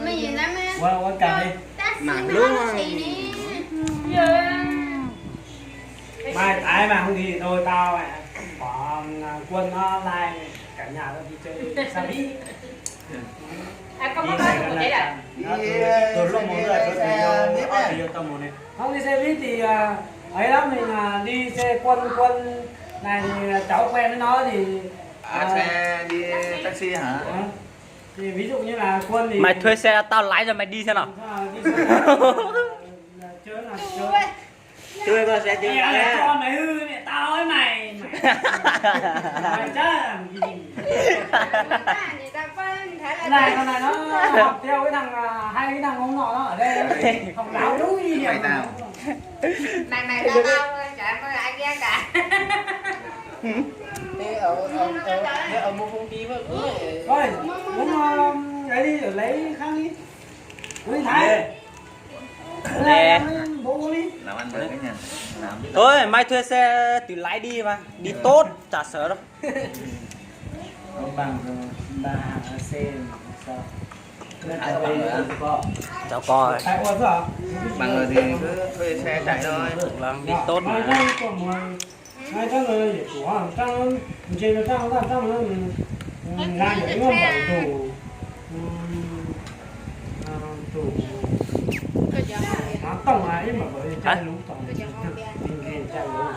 Mấy gì lắm á. Qua cầm đi. Mảng luôn à. Mai ai mà không thì thôi tao mẹ còn quân nó like cả nhà nó đi chơi sao biết. Không có nói của chị rồi. Từ lúc một người tôi đi tâm một này. Không đi xe buýt thì ấy lắm mình đi xe quân này thì cháu quen với nó thì Xe đi taxi hả? thì ví dụ như là quân thì Mày thuê xe tao lái cho mày đi xem nào. đi xe chơi là chơi. Chơi qua xe chơi Mẹ cho mày hư mẹ tao ấy mày. Mày chết làm gì? Này con này nó học theo cái thằng hai cái thằng ông nọ nó ở đây học láo đúng gì mày nào? Nàng này tao chạy có ai ghé cả. ông mua phong kim á. Thôi muốn lấy đi rồi lấy khác đi. Uống Thái. Nè. Bố đi. Làm ăn được cái nhà. Làm biết. Thôi mày thuê xe tự lái đi mà. Đi tốt, chả sợ đâu. Ông bằng 3 xe sao? Cháu coi. Tại ủa sao? Bằng rồi thì cứ thuê xe chạy thôi. Vâng, đi tốt mà. Hai tháng rồi của hàng trăm trên nó trăm nó ra những ngon bảy tủ nó tổng ấy mà bởi vì chạy lúng tổng mình chạy lúng